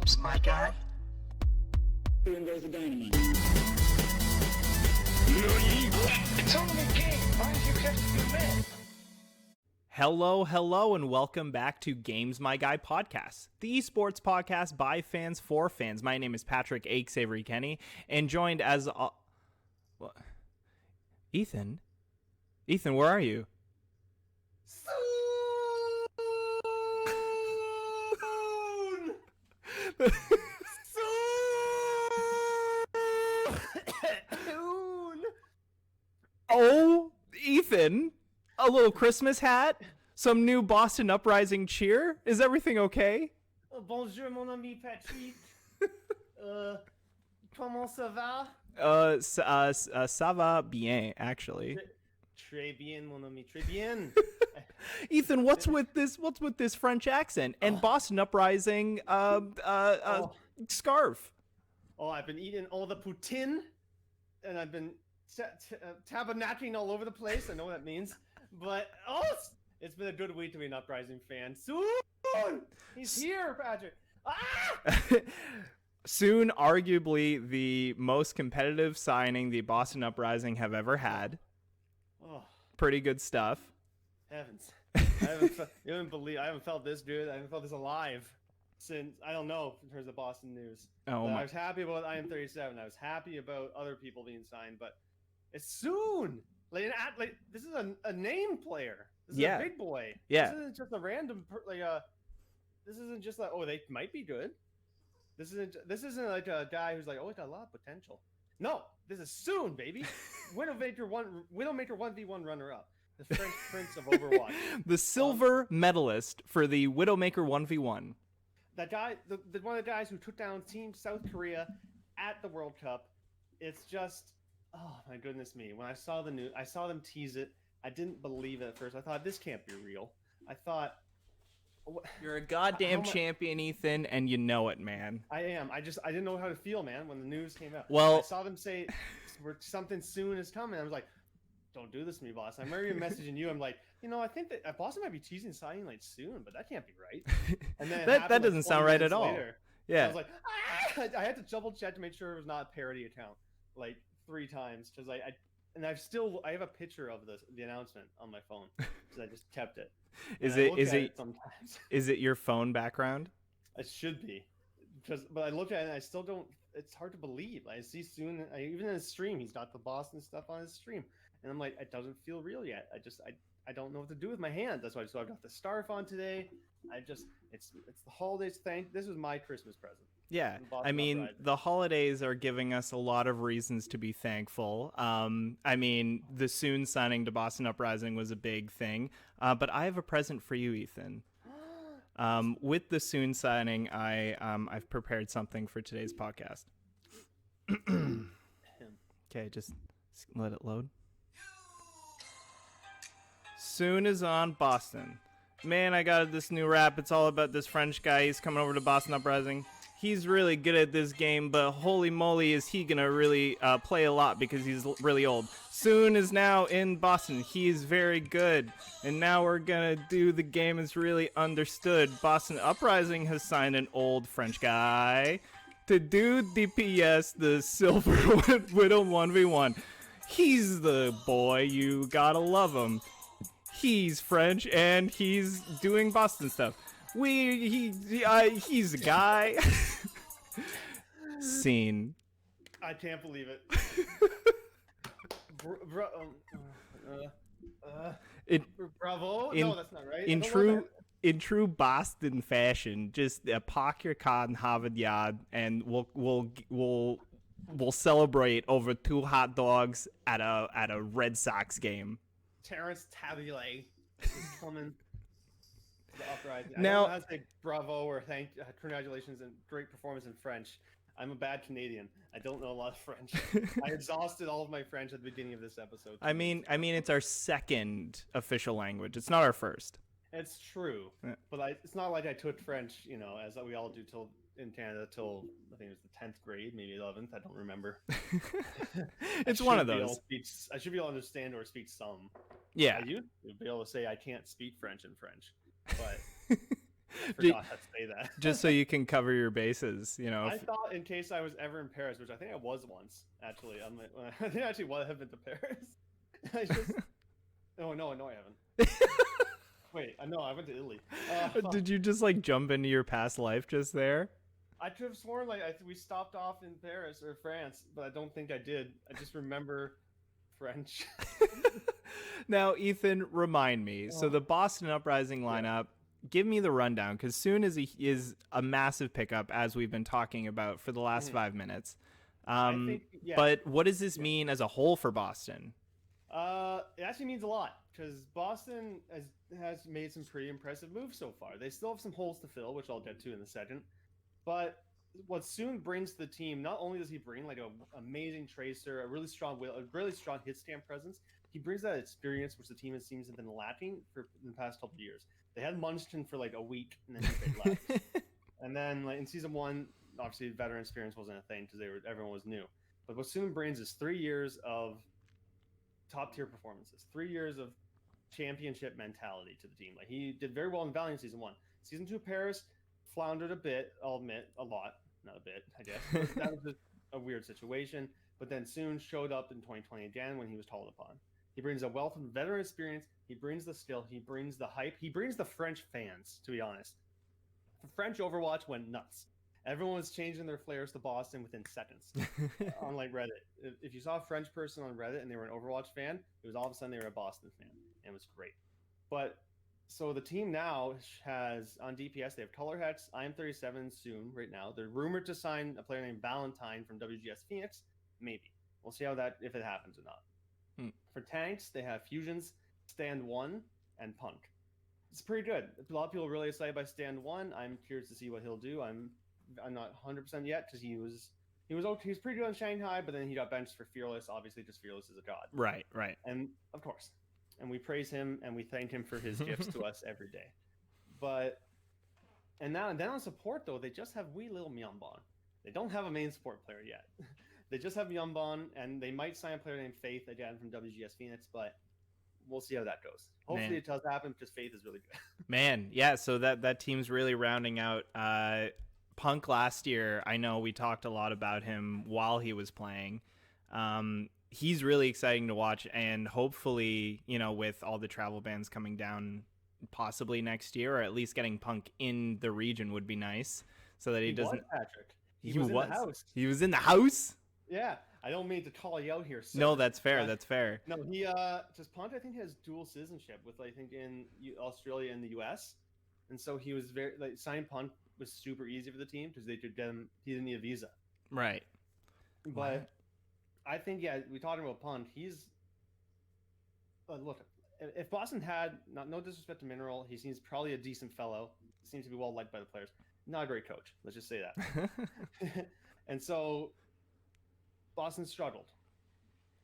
Games, my guy. Boom goes the dynamite. It's only a game. Why did you catch the man? Hello, and welcome back to Games My Guy podcast, the esports podcast by fans for fans. My name is Patrick Aches Avery Kenny, and joined as Ethan, where are you? Oh, Ethan, a little Christmas hat, some new Boston Uprising cheer. Is everything okay? Bonjour, mon ami Patrick. Comment ça va? Ça va bien, actually. Très bien, mon ami. Très bien. Ethan, what's with this French accent and Boston Uprising scarf? Oh, I've been eating all the poutine, and I've been tabernacling all over the place. I know what that means, but it's been a good week to be an Uprising fan. Soon, he's here, Patrick. Soon, arguably the most competitive signing the Boston Uprising have ever had. Oh, pretty good stuff. Heavens! I haven't felt this good. I haven't felt this alive since, I don't know, in terms of Boston news. I was happy about I Am 37. I was happy about other people being signed, but it's soon. This is a name player. This is a big boy. Yeah. This isn't just a random this isn't just like, oh, they might be good. This isn't like a guy who's like, oh, it's got a lot of potential. No, this is soon, baby. Widowmaker 1v1 runner-up. The French Prince of Overwatch. The silver medalist for the Widowmaker 1v1. That guy, one of the guys who took down Team South Korea at the World Cup. It's just, oh my goodness me. When I saw the news, I saw them tease it. I didn't believe it at first. I thought, this can't be real. I thought, you're a goddamn champion, Ethan, and you know it, man. I am. I didn't know how to feel, man, when the news came out. Well, I saw them say something soon is coming. I was like, don't do this to me, boss. I remember even messaging you. I'm like, I think that Boston might be teasing signing like soon, but that can't be right. And then that doesn't sound right at all. Later, yeah. I was like, I had to double check to make sure it was not a parody account like 3 times because I have a picture of the announcement on my phone because I just kept it. Is it sometimes? Is it your phone background? It should be, but I look at it and I still don't. It's hard to believe. I see soon. Even in his stream, he's got the Boston stuff on his stream, and I'm like, it doesn't feel real yet. I don't know what to do with my hands. That's why. So I've got the scarf on today. It's the holidays. This was my Christmas present. Yeah, I mean, the holidays are giving us a lot of reasons to be thankful. I mean, the soon signing to Boston Uprising was a big thing, but I have a present for you, Ethan. With the soon signing, I've prepared something for today's podcast. Okay, just let it load. Soon is on Boston. Man, I got this new rap. It's all about this French guy. He's coming over to Boston Uprising. He's really good at this game, but holy moly, is he gonna really play a lot because he's really old. Soon is now in Boston. He's very good, and now we're gonna do the game as really understood. Boston Uprising has signed an old French guy to do DPS, the Silver Widow 1v1. He's the boy, you gotta love him. He's French, and he's doing Boston stuff. He's a guy. Scene. I can't believe it. Bravo. No, that's not right. In true Boston fashion, just park your car in Harvard Yard, and we'll celebrate over 2 hot dogs at a Red Sox game. Terrence Tabule is coming. The Uprising. I Now, don't know how to say bravo or congratulations and great performance in French. I'm a bad Canadian. I don't know a lot of French. I exhausted all of my French at the beginning of this episode. I mean, it's our second official language. It's not our first. It's true, but it's not like I took French, as we all do in Canada till I think it was the 10th grade, maybe 11th. I don't remember. It's one of those. I should be able to understand or speak some. Yeah, you'd be able to say I can't speak French in French, but forgot how to say that. Just so you can cover your bases, I thought in case I was ever in Paris, which I think I was once, actually. I think I actually have been to Paris. I just... Oh, no, I haven't. Wait, no, I went to Italy. Did you just like jump into your past life just there? I could have sworn like we stopped off in Paris or France, but I don't think I did. I just remember French. Now, Ethan, remind me. So the Boston Uprising lineup, give me the rundown, because Soon is a massive pickup, as we've been talking about for the last 5 minutes. I think, But what does this mean as a whole for Boston? It actually means a lot, because Boston has made some pretty impressive moves so far. They still have some holes to fill, which I'll get to in a second. But what Soon brings to the team, not only does he bring like an amazing tracer, a really strong hit stand presence, he brings that experience which the team seems to have been lacking in the past couple of years. They had Munchkin for like a week, and then he left. And then like in season 1, obviously veteran experience wasn't a thing because everyone was new. But what Soon brings is 3 years of top tier performances, 3 years of championship mentality to the team. Like he did very well in Valiant season 1. Season 2 Paris floundered a bit, I'll admit, a lot. Not a bit, I guess. That was just a weird situation. But then Soon showed up in 2020 again when he was called upon. He brings a wealth of veteran experience. He brings the skill. He brings the hype. He brings the French fans, to be honest. The French Overwatch went nuts. Everyone was changing their flares to Boston within seconds on like Reddit. If you saw a French person on Reddit and they were an Overwatch fan, it was all of a sudden they were a Boston fan. And it was great. But so the team now has, on DPS, they have Color Hex, IM37 soon, right now. They're rumored to sign a player named Valentine from WGS Phoenix. Maybe. We'll see if it happens or not. For tanks, they have Fusions, Stand 1, and Punk. It's pretty good. A lot of people are really excited by Stand 1. I'm curious to see what he'll do. I'm not 100% yet because he was pretty good in Shanghai, but then he got benched for Fearless. Obviously, just Fearless is a god. Right. And of course. And we praise him and we thank him for his gifts to us every day. And then on support, though, they just have wee little Myeonbon. They don't have a main support player yet. They just have Myeonbon, and they might sign a player named Faith again from WGS Phoenix, but we'll see how that goes. Hopefully it does happen because Faith is really good. Man, yeah, so that team's really rounding out. Punk last year, I know we talked a lot about him while he was playing. He's really exciting to watch, and hopefully, with all the travel bans coming down possibly next year, or at least getting Punk in the region would be nice, so that he doesn't... Patrick. He was in the house. He was in the house? Yeah, I don't mean to call you out here, sir. No, that's fair. That's fair. No, he just Punk, I think, has dual citizenship with, I think, in Australia and the US, and so he was very signing Punk was super easy for the team because they could get him. He didn't need a visa. Right. But I think we talking about Punk. He's look. If Boston had no disrespect to Mineral, he seems probably a decent fellow. Seems to be well liked by the players. Not a great coach. Let's just say that. And so Boston struggled.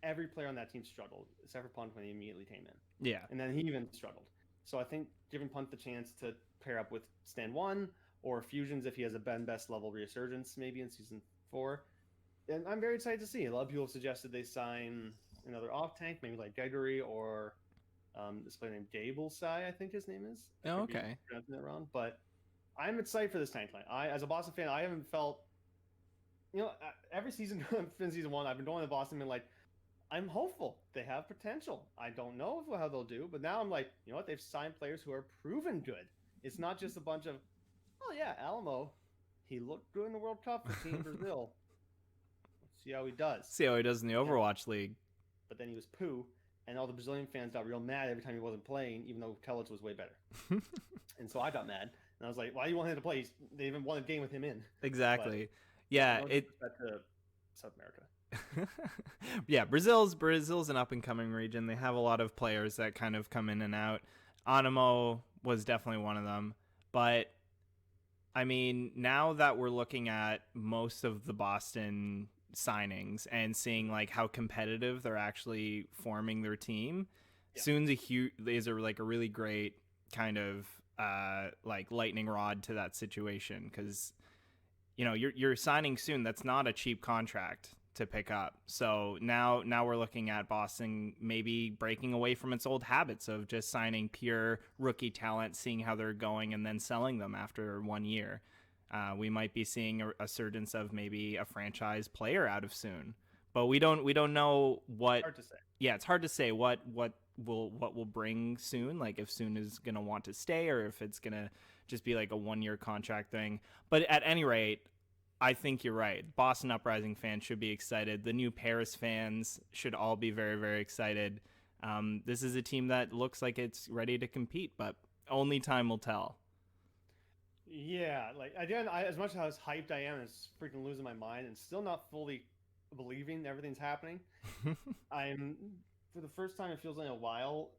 Every player on that team struggled, except for Punt when he immediately came in. Yeah. And then he even struggled. So I think giving Punt the chance to pair up with Stand 1 or Fusions if he has a Ben Best level resurgence maybe in Season 4. And I'm very excited to see. A lot of people have suggested they sign another off-tank, maybe like Gregory or this player named Gable Sai, I think his name is. Oh, okay. Pronouncing that wrong. But I'm excited for this tank line. As a Boston fan, I haven't felt... every season in Season 1, I've been going to Boston and like, I'm hopeful. They have potential. I don't know how they'll do, but now I'm like, you know what? They've signed players who are proven good. It's not just a bunch of, oh yeah, Alamo, he looked good in the World Cup for Team Brazil. Let's see how he does. See how he does in the Overwatch League. But then he was poo, and all the Brazilian fans got real mad every time he wasn't playing, even though Kellogg was way better. And so I got mad, and I was like, why do you want him to play? They even won a game with him in. Exactly. But, yeah, that's South America. Yeah, Brazil's an up and coming region. They have a lot of players that kind of come in and out. Animo was definitely one of them. But I mean, now that we're looking at most of the Boston signings and seeing like how competitive they're actually forming their team, Soon's a really great kind of like lightning rod to that situation, because you're signing Soon. That's not a cheap contract to pick up. So now we're looking at Boston maybe breaking away from its old habits of just signing pure rookie talent, seeing how they're going, and then selling them after 1 year. We might be seeing a resurgence of maybe a franchise player out of soon, but we don't know what. Hard to say. Yeah, it's hard to say what will bring soon. Like if soon is gonna want to stay, or if it's gonna just be like a 1 year contract thing. But at any rate, I think you're right. Boston Uprising fans should be excited. The new Paris fans should all be very, very excited. This is a team that looks like it's ready to compete, but only time will tell. Yeah, like again, as much as hyped I am, it's freaking losing my mind and still not fully believing everything's happening. I'm for the first time it feels like a while.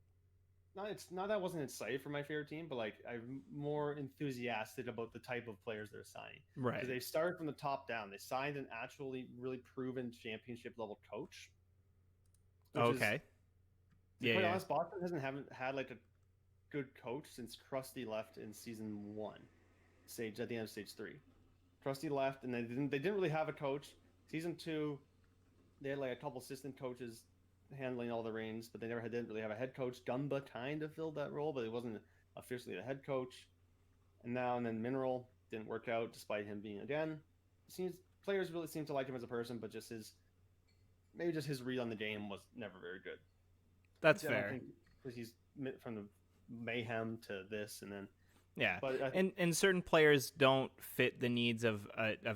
It's not that I wasn't excited for my favorite team, but like I'm more enthusiastic about the type of players they're signing. Right. Because they started from the top down. They signed an actually really proven championship level coach. Okay. To be quite honest, Boston haven't had like a good coach since Krusty left in season 1, at the end of stage 3. Krusty left, and they didn't really have a coach. Season 2, they had like a couple assistant coaches handling all the reins, but they didn't really have a head coach. Gumba kind of filled that role, but it wasn't officially the head coach. And then Mineral didn't work out despite him being players really seem to like him as a person, but just his read on the game was never very good. That's fair. Because he's from the mayhem to this, and then yeah, but and certain players don't fit the needs of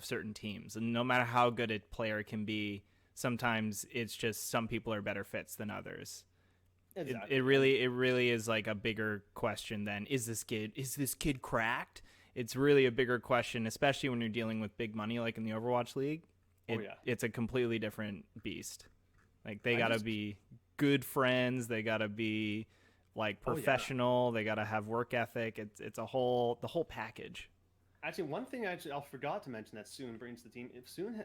certain teams, and no matter how good a player can be, sometimes it's just some people are better fits than others. Exactly. It really is like a bigger question than is this kid cracked? It's really a bigger question, especially when you're dealing with big money like in the Overwatch League. It's a completely different beast. Like they gotta be good friends, they gotta be like professional, they gotta have work ethic. It's the whole package. Actually, one thing I forgot to mention that Soon brings to the team,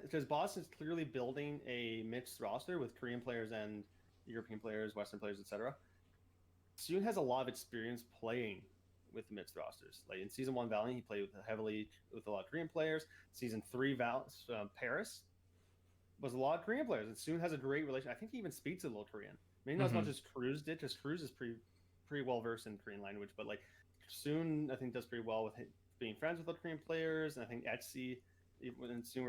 because Boston's clearly building a mixed roster with Korean players and European players, Western players, etc. Soon has a lot of experience playing with mixed rosters. Like in Season 1 Valiant, he played heavily with a lot of Korean players. Season 3 Paris was a lot of Korean players, and Soon has a great relation. I think he even speaks a little Korean. Maybe not as much as Cruz did, because Cruz is pretty well versed in Korean language, but like Soon, I think does pretty well with being friends with other Korean players, and I think Etsy and Soon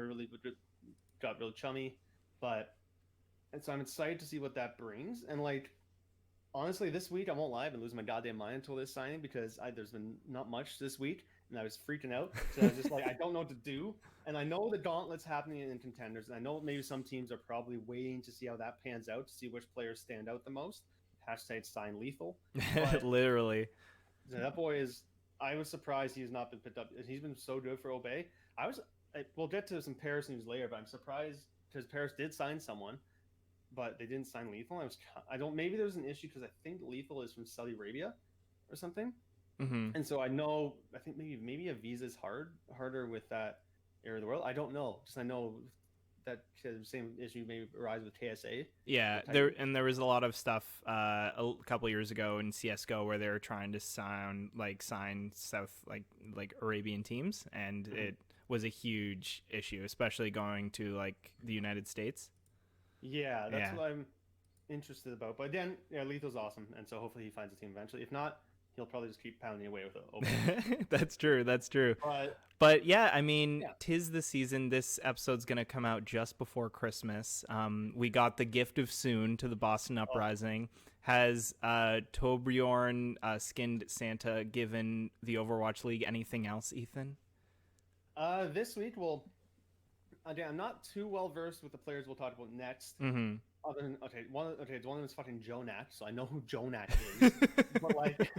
got really chummy. And so I'm excited to see what that brings. And like, honestly, this week I won't lie, I've been losing my goddamn mind until this signing because there's been not much this week, and I was freaking out. So I was just like, I don't know what to do. And I know the gauntlet's happening in contenders, and I know maybe some teams are probably waiting to see how that pans out to see which players stand out the most. Hashtag sign lethal. Literally. So that boy is. I was surprised he has not been picked up. He's been so good for Obey. We'll get to some Paris news later, but I'm surprised because Paris did sign someone, but they didn't sign Lethal. Maybe there's an issue because I think Lethal is from Saudi Arabia or something. Mm-hmm. And so I think maybe a visa is harder with that area of the world. I don't know. I know that the same issue may arise with KSA. Yeah, there was a lot of stuff a couple years ago in CS:GO where they were trying to sign South like Arabian teams, and it was a huge issue, especially going to like the United States. Yeah, that's what I'm interested about. But again, Lethal's awesome, and so hopefully he finds a team eventually. If not, he'll probably just keep pounding away with it. That's true. But yeah, I mean, 'tis the season. This episode's going to come out just before Christmas. We got the gift of Soon to the Boston Uprising. Has Torbjorn skinned Santa given the Overwatch League anything else, Ethan? This week, again, I'm not too well versed with the players we'll talk about next. Mm-hmm. Other than one of them is fucking Jonak, so I know who Jonak is. But like,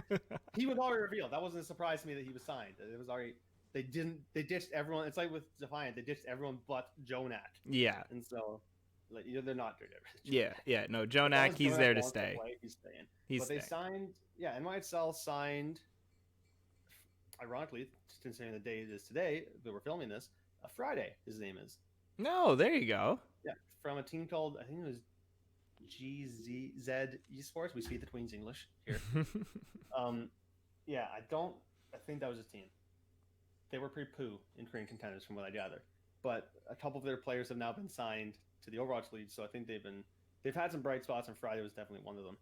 he was already revealed. That wasn't a surprise to me that he was signed. It was already they ditched everyone. It's like with Defiant, they ditched everyone but Jonak. Yeah, and so like they're not good at it. Yeah. No, Jonak, he's there to stay. He's staying. But they signed. Yeah, NYXL signed. Ironically, considering the day it is today that we're filming this, Friday. His name is. No, there you go. Yeah, from a team called I think it was GZZ Esports. We speak the Queen's English here. Yeah, I think that was his team. They were pretty poo in Korean contenders from what I gather. But a couple of their players have now been signed to the Overwatch lead. So I think they've had some bright spots, and Friday was definitely one of them.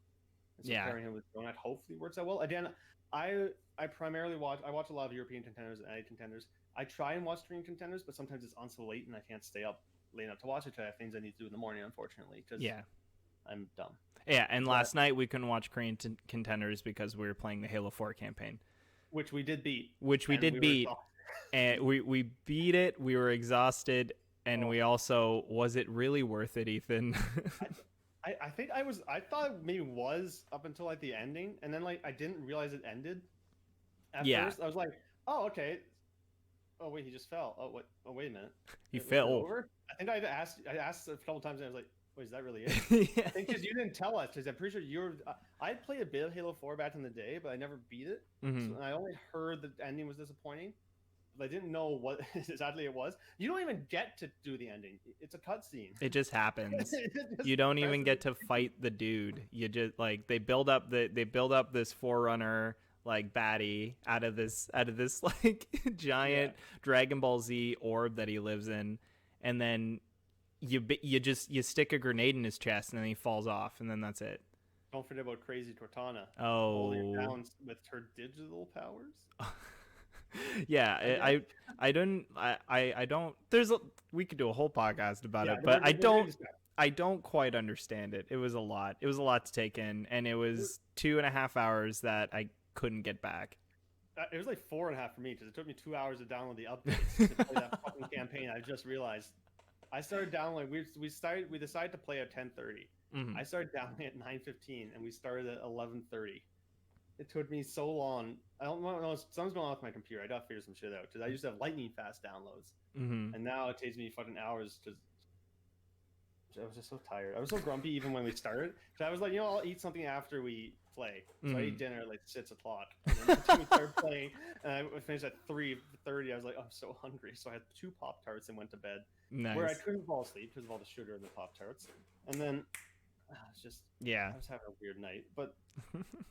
And so Yeah. pairing him with Donut hopefully works out well. Again, I primarily watch a lot of European contenders and NA contenders. I try and watch Korean contenders, but sometimes it's on so late and I can't stay up late enough to watch it. I have things I need to do in the morning, unfortunately, because Yeah. I'm dumb. Yeah, and last night we couldn't watch Korean contenders because we were playing the Halo 4 campaign. Which we did beat. And we beat it. We were exhausted, and we also, was it really worth it, Ethan? I think I thought it maybe was up until like the ending, and then like I didn't realize it ended. At first, I was like, oh okay. Oh wait, he just fell. Oh what? Oh wait a minute. He Was it fell. over? I think I asked a couple times, and I was like, wait, is that really it? Yeah. I think because you didn't tell us, because I'm pretty sure you were. I played a bit of Halo 4 back in the day, but I never beat it. Mhm. So I only heard the ending was disappointing. But I didn't know what exactly it was. You don't even get to do the ending. It's a cutscene. It just happens. It just You don't even get presses- to fight the dude. You just like they build up this Forerunner like baddie out of this like giant Dragon Ball Z orb that he lives in, and then you stick a grenade in his chest and then he falls off, and then that's it. Don't forget about Crazy Cortana. Oh. Holding her down with her digital powers. Yeah, I don't. We could do a whole podcast about Yeah, it, but they're very disgusting. I don't quite understand it. It was a lot. It was a lot to take in, and it was 2.5 hours that I couldn't get back. It was like 4.5 for me because it took me 2 hours to download the updates to play that fucking campaign. I just realized I started downloading. We decided to play at 10:30. Mhm. I started downloading at 9:15, and we started at 11:30. It took me so long. I don't know. Something's going on with my computer. I gotta figure some shit out because I used to have lightning fast downloads, Mhm. and now it takes me fucking hours because I was just so tired. I was so grumpy even when we started. So I was like, I'll eat something after we play. So I ate dinner at like 6 o'clock, and then we started playing, and I finished at 3:30. I was like, I'm so hungry. So I had 2 Pop-Tarts and went to bed. Nice. Where I couldn't fall asleep because of all the sugar in the Pop-Tarts. And then it's just, Yeah. I was having a weird night. But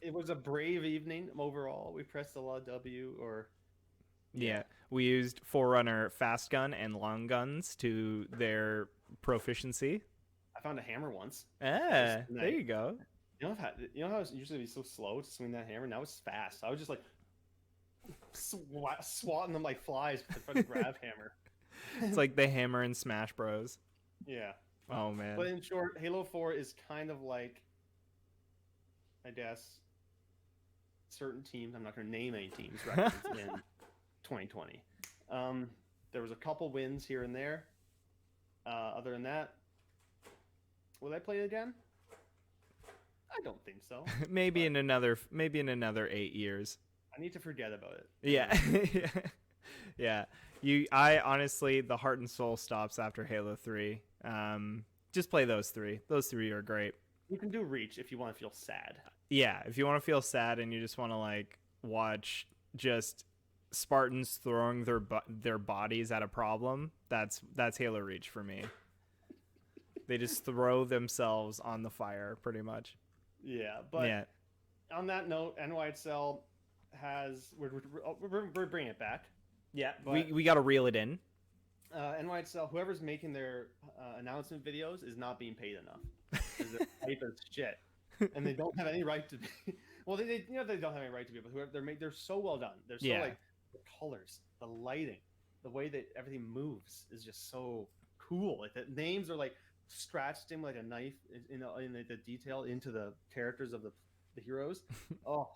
it was a brave evening overall. We pressed the law W or. Yeah. We used Forerunner fast gun and long guns to their proficiency. I found a hammer once. There you go. You know how it's usually so slow to swing that hammer? Now it's fast. I was just like swatting them like flies with the fucking grab hammer. It's like the hammer in Smash Bros. Yeah. Oh man. But in short, Halo 4 is kind of like, I guess, certain teams. I'm not going to name any teams records in 2020. There was a couple wins here and there. Other than that, will I play it again? I don't think so. maybe in another 8 years. I need to forget about it. Yeah. Yeah. I honestly, the heart and soul stops after Halo 3. Just play those 3. Those 3 are great. You can do Reach if you want to feel sad. Yeah, if you want to feel sad and you just want to like watch just Spartans throwing their bodies at a problem, that's Halo Reach for me. They just throw themselves on the fire pretty much. Yeah, but Yeah. on that note, NYXL has we're bringing it back. Yeah, But- we got to reel it in. NYXL, whoever's making their announcement videos is not being paid enough because they're hype as shit, and they don't have any right to be. Well, they don't have any right to be, but whoever they're so well done. They're so like the colors, the lighting, the way that everything moves is just so cool. Like the names are like scratched in like a knife in the detail into the characters of the heroes. Oh,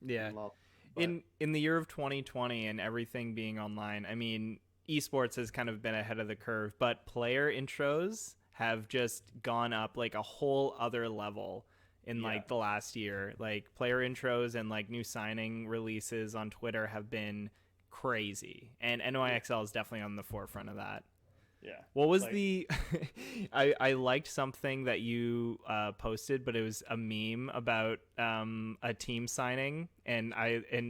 Yeah. love. But- In the year of 2020 and everything being online, I mean, esports has kind of been ahead of the curve, but player intros have just gone up like a whole other level in like the last year. Like player intros and like new signing releases on Twitter have been crazy, and NYXL is definitely on the forefront of that. Yeah. What was Like- the I liked something that you posted, but it was a meme about a team signing, and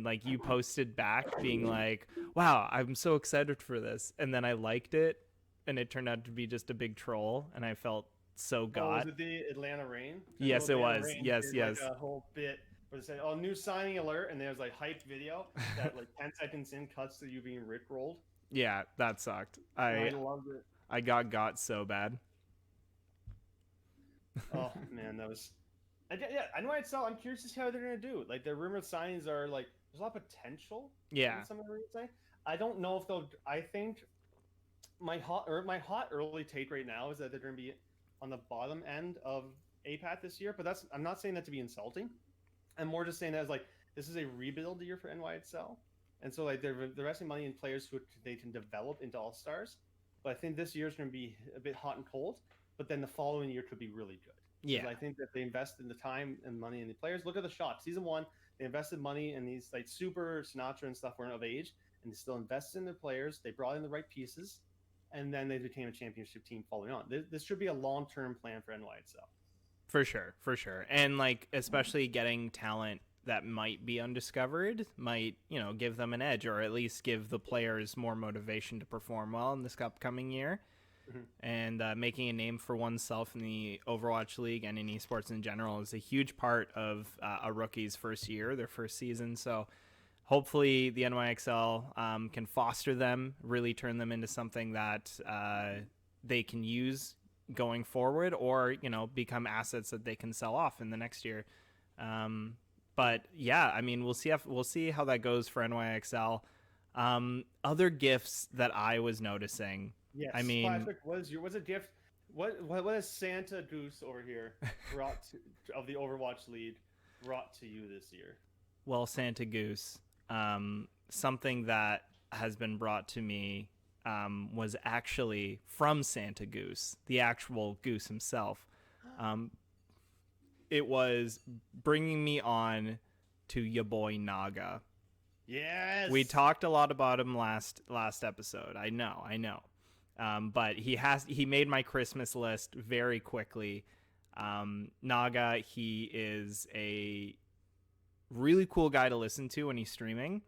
like you posted back being like, wow, I'm so excited for this, and then I liked it and it turned out to be just a big troll, and I felt so Oh, got. was it the Atlanta Rain? Yes, it Atlanta was. Rain Yes, did, yes. Like a whole bit where they said, "Oh, new signing alert," and there's like hyped video that like 10 seconds in cuts to you being rickrolled. Yeah, that sucked. I I loved it. I got so bad. Oh man, that was. Yeah, I know itself. I'm curious to see how they're gonna do. Like the rumored signings are like there's a lot of potential Yeah, in some of the rumors saying. I don't know if they'll. I think my hot early take right now is that they're gonna be on the bottom end of APAT this year. But I'm not saying that to be insulting. I'm more just saying that as like this is a rebuild year for NYXL, and so like they're investing money in players who they can develop into all stars. But I think this year is going to be a bit hot and cold. But then the following year could be really good because yeah, I think that they invest in the time and money in the players. Look at the Shock season one; they invested money in these like Super Sinatra and stuff weren't of age, and they still invested in their players. They brought in the right pieces, and then they became a championship team following on. This should be a long-term plan for NYXL. for sure, for sure. And like especially getting talent that might be undiscovered might, give them an edge, or at least give the players more motivation to perform well in this upcoming year. Mhm. And making a name for oneself in the Overwatch League and in esports in general is a huge part of a rookie's first year, their first season. So hopefully the NYXL can foster them, really turn them into something that they can use going forward, or become assets that they can sell off in the next year. But yeah, I mean, we'll see how that goes for NYXL. Other gifts that I was noticing. Yes, I mean, Classic was a gift. What has Santa Goose over here brought of the Overwatch lead brought to you this year? well, Santa Goose, something that has been brought to me was actually from Santa Goose, the actual Goose himself. Um, it was bringing me on to your boy Naga. Yes. We talked a lot about him last episode. I know. But he made my Christmas list very quickly. Naga, he is a really cool guy to listen to when he's streaming.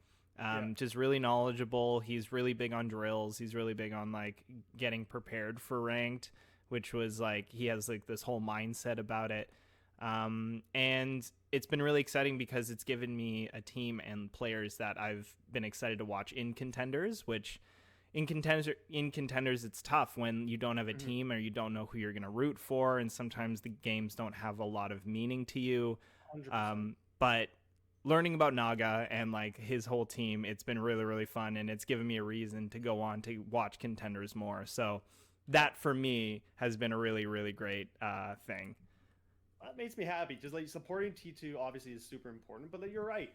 Just really knowledgeable. He's really big on drills. He's really big on like getting prepared for ranked, which was like he has like this whole mindset about it. And it's been really exciting because it's given me a team and players that I've been excited to watch in contenders, which in contenders it's tough when you don't have a team or you don't know who you're going to root for, and sometimes the games don't have a lot of meaning to you. 100%. But learning about Naga and like his whole team, it's been really, really fun, and it's given me a reason to go on to watch contenders more. So that for me has been a really, really great thing. That makes me happy. Just like supporting T2 obviously is super important, but like, you're right.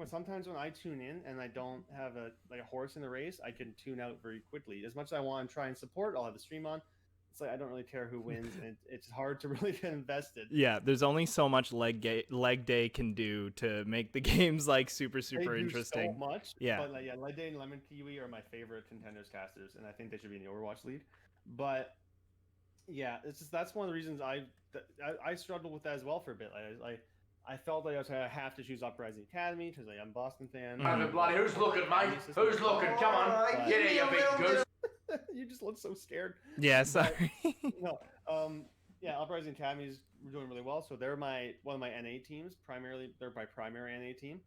Sometimes when I tune in and I don't have a horse in the race, I can tune out very quickly. As much as I want to try and support, I'll have the stream on. It's like I don't really care who wins, and it's hard to really get invested. Yeah, there's only so much leg day can do to make the games like super They do interesting. so much. Yeah. But like, yeah, Leg Day and Lemon Kiwi are my favorite contenders casters, and I think they should be in the Overwatch league. But yeah, it's just that's one of the reasons I struggled with that as well for a bit. I felt like I was gonna have to choose Uprising Academy because I'm a Boston fan. Bloody, who's looking, mate? Who's looking? Come on, get here, you big goose. You just look so scared. Yeah, sorry. No, yeah, Uprising Academy is doing really well. So they're one of my NA teams. Primarily, they're my primary NA team.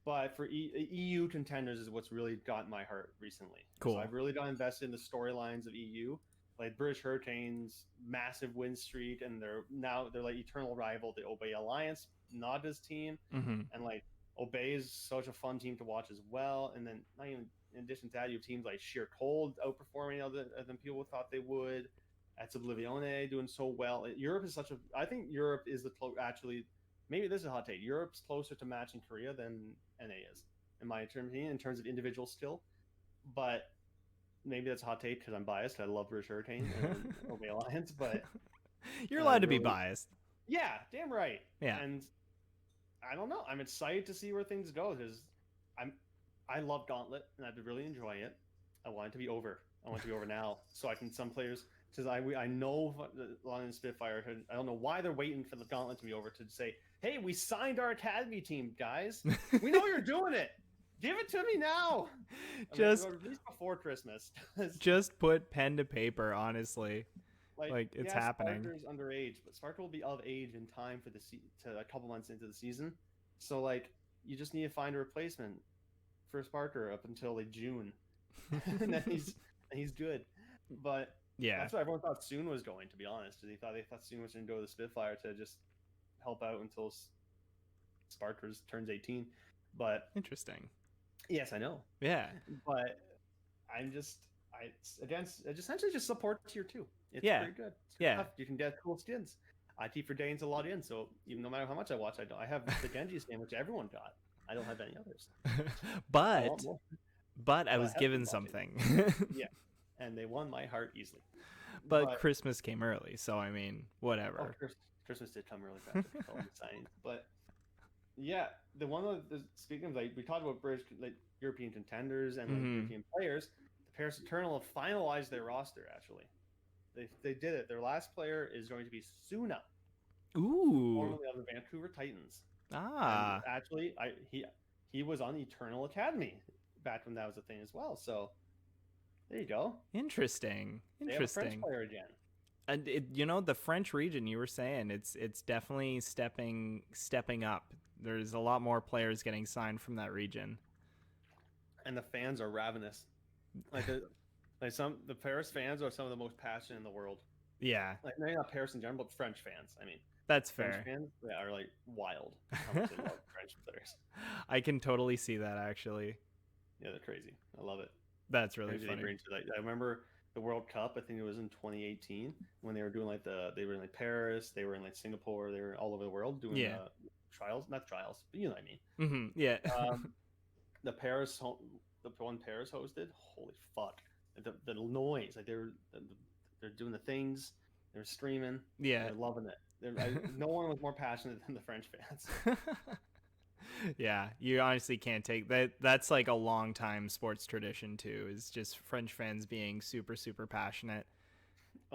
But for EU contenders is what's really gotten my heart recently. Cool. So I've really got invested in the storylines of EU. Like British Hurricanes, massive win streak, and they're like eternal rival, the Obey Alliance, Nada's team, and like Obey is such a fun team to watch as well. And then not even in addition to that, you have teams like Sheer Cold outperforming other than people thought they would. That's Oblivione doing so well. Europe is I think Europe is actually, maybe this is a hot take. Europe's closer to matching Korea than NA is, in my opinion, in terms of individual skill. But maybe that's a hot take because I'm biased. I love British Hurricane and Obey Alliance, but You're allowed to be biased. Yeah, damn right. Yeah. And I don't know. I'm excited to see where things go because I love Gauntlet and I've been really enjoying it. I want it to be over. I want it to be over now, so I can some players because I know London Spitfire. I don't know why they're waiting for the Gauntlet to be over to say, "Hey, we signed our academy team, guys. We know you're doing it. Give it to me now." Just at least before Christmas. Just put pen to paper, honestly. Like it's happening. Sparker's underage, but Sparker will be of age in time for to a couple months into the season. So like you just need to find a replacement for Sparker up until like June, and then he's good. But Yeah. That's what everyone thought Soon was going. To be honest, they thought Soon was going to go to the Spitfire to just help out until Sparkers turns 18. But Interesting. yes, I know. Yeah. But I'm just I just essentially just support tier 2. It's Yeah. pretty good. It's good Yeah. stuff. You can get cool skins. IT for Dane's a lot in, so even no matter how much I watch, I have the Genji skin, which everyone got. I don't have any others. I want more. but I But I was have given been watching. something. Yeah, and they won my heart easily. But Christmas came early, so I mean, whatever. Christmas did come really fast with all the signings. But yeah, the one of the speaking of, like, we talked about British, like, European contenders and, like, European players. The Paris Eternal have finalized their roster. Actually, they did it. Their last player is going to be Suna, Ooh. formerly of the Vancouver Titans. Ah. And actually, he was on Eternal Academy back when that was a thing as well. So there you go. Interesting. They have a French player again. And the French region, you were saying, it's definitely stepping up. There's a lot more players getting signed from that region, and the fans are ravenous. Like the Paris fans are some of the most passionate in the world. Yeah, like maybe not Paris in general, but French fans. I mean, that's French fair. fans are like wild. How much they love French players. I can totally see that, actually. Yeah, they're crazy. I love it. That's really funny. I remember the World Cup. I think it was in 2018 when they were doing they were in like Paris, they were in like Singapore, they were all over the world doing trials, not trials, but you know what I mean. Yeah. The one Paris hosted. Holy fuck! The noise, like they're doing the things, they're streaming. Yeah, they're loving it. No one was more passionate than the French fans. Yeah, you honestly can't take that. That's like a long time sports tradition too. Is just French fans being super, super passionate,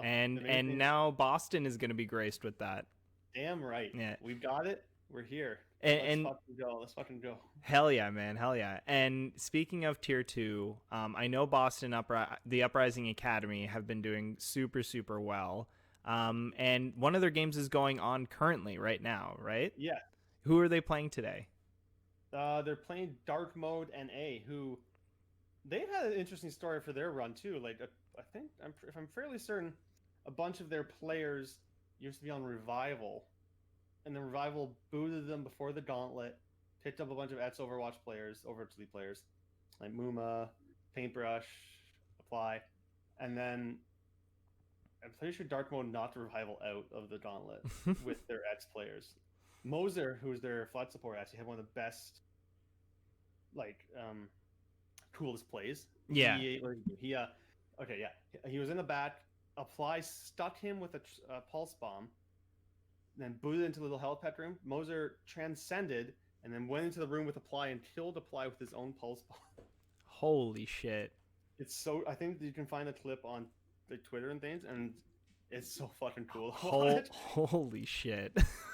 and now Boston is going to be graced with that. Damn right. Yeah, we've got it. We're here. Let's fucking go. Hell yeah, man. Hell yeah. And speaking of tier 2, I know Boston the Uprising Academy have been doing super, super well. And one of their games is going on currently right now, right? Yeah. Who are they playing today? They're playing Dark Mode NA, who they've had an interesting story for their run too. Like, I think if I'm fairly certain, a bunch of their players used to be on Revival, and the Revival booted them before the Gauntlet, picked up a bunch of Overwatch players, Overwatch League players, like Muma, Paintbrush, Apply, and then I'm pretty sure Dark Mode knocked the Revival out of the Gauntlet with their X players. Moser, who's their flat support, actually had one of the best, coolest plays. Yeah. He was in the back. Apply stuck him with a pulse bomb, then booted into the little helipad room. Moser transcended and then went into the room with Apply and killed Apply with his own pulse bomb. Holy shit! I think you can find a clip on like Twitter and things, and it's so fucking cool. Holy shit!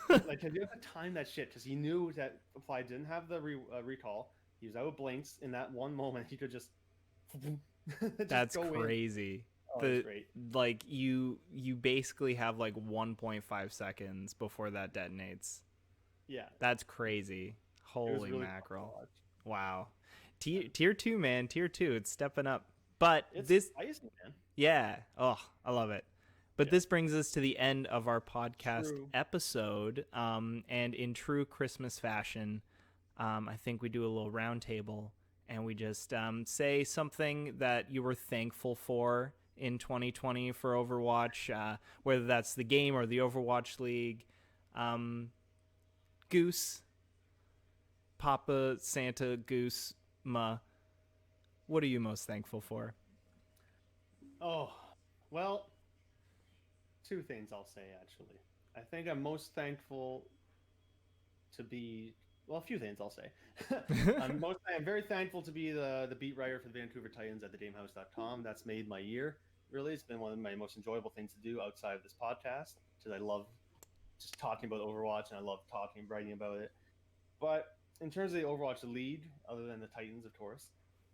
Like, you have to time that shit because he knew that Apply didn't have the recall. He was out of blinks in that one moment. He could just That's crazy. Great. Like you basically have like 1.5 seconds before that detonates. Yeah, that's crazy. Holy really mackerel! Wow, tier 2, man, tier 2. It's stepping up. But this, spicy, man. Yeah. Oh, I love it. But this brings us to the end of our podcast episode. And in true Christmas fashion, I think we do a little round table and we just say something that you were thankful for in 2020 for Overwatch, whether that's the game or the Overwatch League. Goose, Papa, Santa, Goose, Ma, what are you most thankful for? Oh, well, two things I'll say, actually. I think I'm most thankful to be... Well, a few things I'll say. I'm very thankful to be the beat writer for the Vancouver Titans at thegamehouse.com. That's made my year, really. It's been one of my most enjoyable things to do outside of this podcast, because I love just talking about Overwatch, and I love talking and writing about it. But in terms of the Overwatch League, other than the Titans, of course,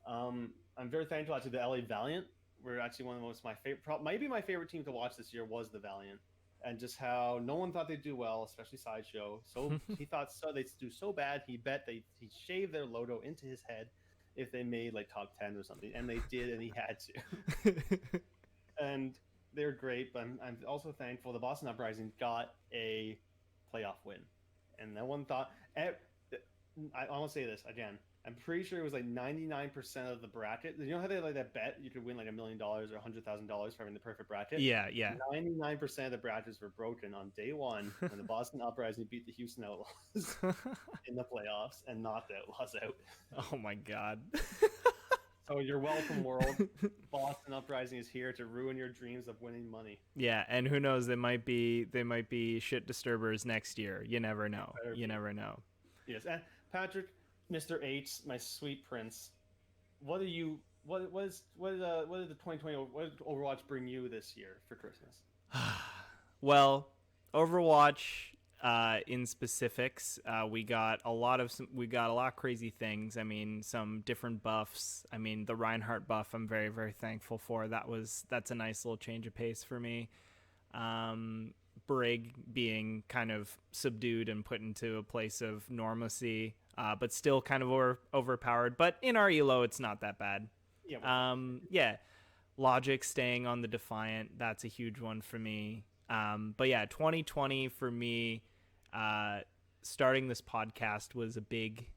I'm very thankful to the LA Valiant. We're actually one of the my favorite, maybe my favorite team to watch this year was the Valiant, and just how no one thought they'd do well, especially Sideshow. So he thought they'd do so bad. He bet he shaved their logo into his head if they made like top 10 or something, and they did, and he had to. And they're great, but I'm also thankful the Boston Uprising got a playoff win, and no one thought. I want to say this again. I'm pretty sure it was like 99% of the bracket. You know how they like that bet you could win like $1 million or $100,000 for having the perfect bracket? Yeah. 99% of the brackets were broken on day one when the Boston Uprising beat the Houston Outlaws in the playoffs and knocked the Outlaws out. Oh my God. So you're welcome, world. Boston Uprising is here to ruin your dreams of winning money. Yeah, and who knows? They might be shit disturbers next year. You never know. You never know. Yes, and Patrick, Mr. H, my sweet prince. What did the 2020 Overwatch bring you this year for Christmas? Well, Overwatch in specifics, we got a lot of crazy things. I mean, some different buffs. I mean, the Reinhardt buff I'm very, very thankful for. That's a nice little change of pace for me. Brig being kind of subdued and put into a place of normalcy, but still kind of overpowered. But in our elo, it's not that bad. Yeah. Logic staying on the Defiant, that's a huge one for me. But yeah, 2020 for me, starting this podcast was a big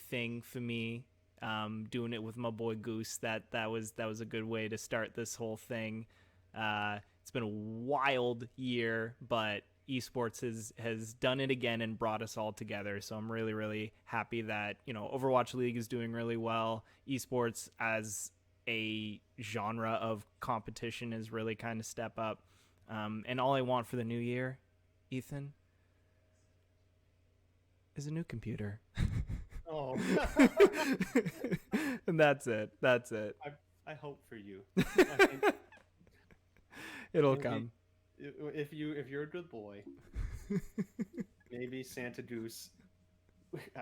thing for me. Doing it with my boy Goose, that was a good way to start this whole thing. It's been a wild year, but esports has done it again and brought us all together. So I'm really, really happy that, Overwatch League is doing really well. Esports as a genre of competition is really kind of step up. And all I want for the new year, Ethan, is a new computer. Oh. And that's it. I hope for you. I think it'll come. If you're a good boy, maybe Santa Goose.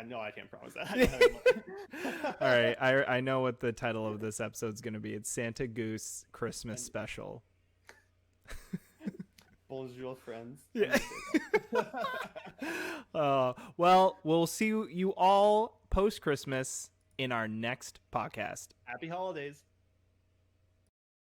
No, I can't promise that. All right, I know what the title of this episode's going to be. It's Santa Goose Christmas Special. Bonjour, friends. Yeah. Well, we'll see you all post-Christmas in our next podcast. Happy holidays.